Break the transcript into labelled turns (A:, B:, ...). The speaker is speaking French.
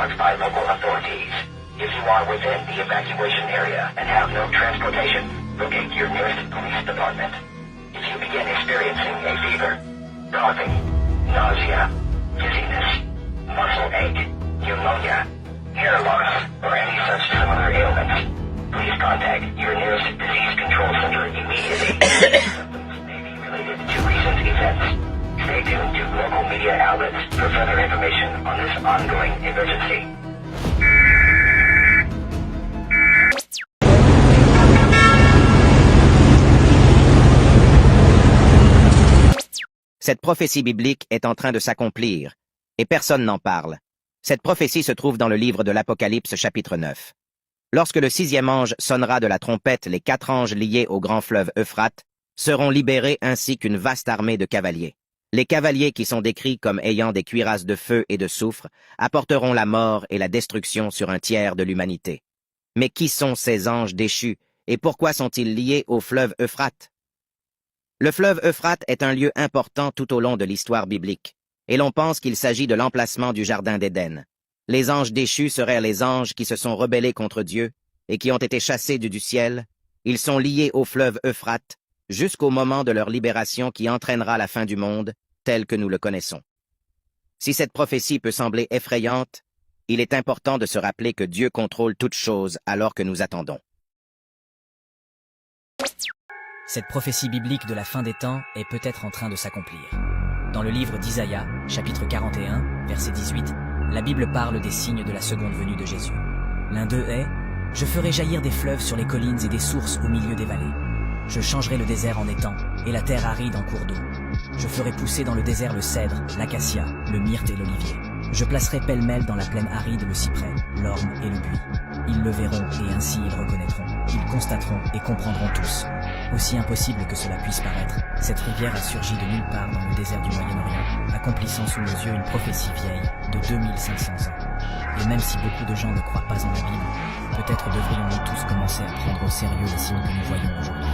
A: marked by local authorities. If you are within the evacuation area and have no transportation, locate your nearest police department. If you begin experiencing a fever, coughing, nausea, dizziness, muscle ache, pneumonia, hair loss, or any such similar ailments, please contact your nearest disease control center immediately. Symptoms may be related to recent events. Stay tuned to local media outlets for further information on this ongoing emergency.
B: Cette prophétie biblique est en train de s'accomplir, et personne n'en parle. Cette prophétie se trouve dans le livre de l'Apocalypse chapitre 9. Lorsque le 6e ange sonnera de la trompette, les 4 anges liés au grand fleuve Euphrate seront libérés ainsi qu'une vaste armée de cavaliers. Les cavaliers qui sont décrits comme ayant des cuirasses de feu et de soufre apporteront la mort et la destruction sur un tiers de l'humanité. Mais qui sont ces anges déchus et pourquoi sont-ils liés au fleuve Euphrate? Le fleuve Euphrate est un lieu important tout au long de l'histoire biblique, et l'on pense qu'il s'agit de l'emplacement du Jardin d'Éden. Les anges déchus seraient les anges qui se sont rebellés contre Dieu et qui ont été chassés du ciel. Ils sont liés au fleuve Euphrate jusqu'au moment de leur libération qui entraînera la fin du monde tel que nous le connaissons. Si cette prophétie peut sembler effrayante, il est important de se rappeler que Dieu contrôle toutes choses alors que nous attendons.
C: Cette prophétie biblique de la fin des temps est peut-être en train de s'accomplir. Dans le livre d'Isaïe, chapitre 41, verset 18, la Bible parle des signes de la seconde venue de Jésus. L'un d'eux est « Je ferai jaillir des fleuves sur les collines et des sources au milieu des vallées. Je changerai le désert en étang et la terre aride en cours d'eau. Je ferai pousser dans le désert le cèdre, l'acacia, le myrte et l'olivier. Je placerai pêle-mêle dans la plaine aride le cyprès, l'orme et le buis. Ils le verront et ainsi ils reconnaîtront. Ils constateront et comprendront tous. Aussi impossible que cela puisse paraître, cette rivière a surgi de nulle part dans le désert du Moyen-Orient, accomplissant sous nos yeux une prophétie vieille de 2500 ans. Et même si beaucoup de gens ne croient pas en la Bible, peut-être devrions-nous tous commencer à prendre au sérieux les signes que nous voyons aujourd'hui.